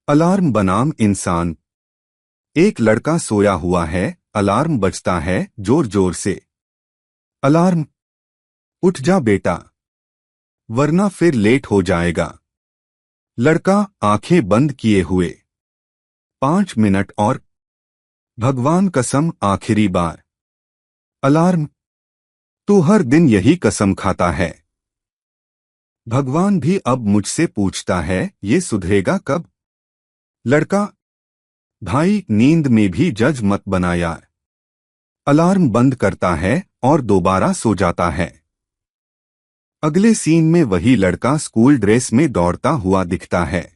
Alarm बनाम इंसान। एक लड़का सोया हुआ है। अलार्म बजता है जोर जोर से। अलार्म, उठ जा बेटा, वरना फिर लेट हो जाएगा। लड़का आंखें बंद किए हुए। 5 मिनट और। भगवान कसम आखिरी बार। अलार्म, तू हर दिन यही कसम खाता है। भगवान भी अब मुझसे पूछता है, ये सुधरेगा कब? लड़का, भाई नींद में भी जज मत बना यार। अलार्म बंद करता है और दोबारा सो जाता है। अगले सीन में वही लड़का स्कूल ड्रेस में दौड़ता हुआ दिखता है।